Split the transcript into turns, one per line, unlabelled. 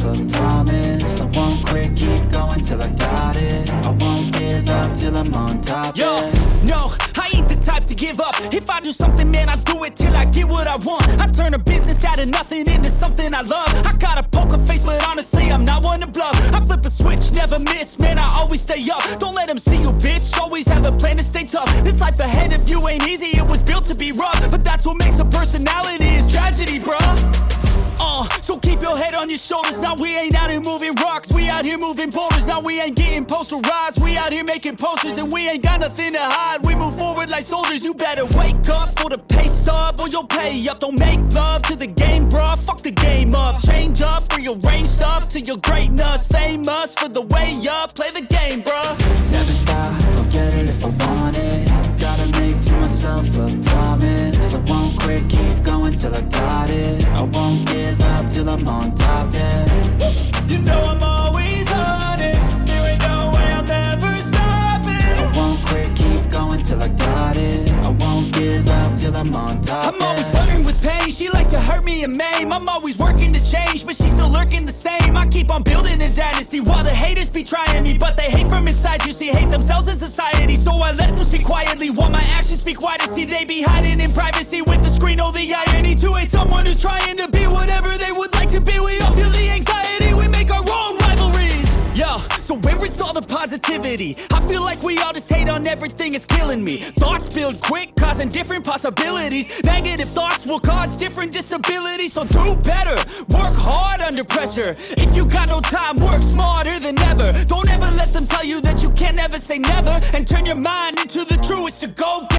a promise. I won't quit, keep going till I got it. I won't give up till I'm on top.
Yo,
yeah.
no, I ain't the type to give up. If I do something, man, I do it till I get what I want. I turn a business out of nothing into something I love. I got a poker face, but honestly, I'm not one to bluff. I flip a switch, never miss, man, I always stay up. Don't let them see you, bitch, always have a plan to stay tough. This life ahead of you ain't easy, it was built to be rough. But that's what makes a personality, is tragedy, bruh. So keep your head on your shoulders. Now we ain't out here moving rocks, we out here moving boulders. Now we ain't getting posterized, we out here making posters. And we ain't got nothing to hide, we move forward like soldiers. You better wake up for the pay stub, or you'll pay up. Don't make love to the game, bruh, fuck the game up. Change up, rearrange stuff to your greatness. Famous for the way up, play the game, bruh.
Never stop, I'll get it if I want it. Gotta make to myself a promise. I won't quit, keep going till I got it. I won't give up till I'm on top, yeah.
You know I'm always honest, there ain't no way I'm ever stopping.
I won't quit, keep going till I got it. I won't give up till I'm on top,
I'm always flirting with pain, she like to hurt me and maim. I'm always working to change, but she's still lurking the same. I keep on building a dynasty while the haters be trying me. But they hate from inside, you see, hate themselves in society. So I let them speak quietly while my actions speak wider. See, they be hiding in privacy with the screen, oh the irony. To hate someone who's trying to be whatever they would like to be. We all feel the anxiety, we make our own rivalries. Yo, so where is all the positivity? I feel like we all just hate on everything, it's killing me. Thoughts build quick, causing different possibilities. Negative thoughts will cause different disabilities. So do better, work hard under pressure. If you got no time, work smarter than ever. Don't ever let them tell you that you can't never say never. And turn your mind into the truest to go get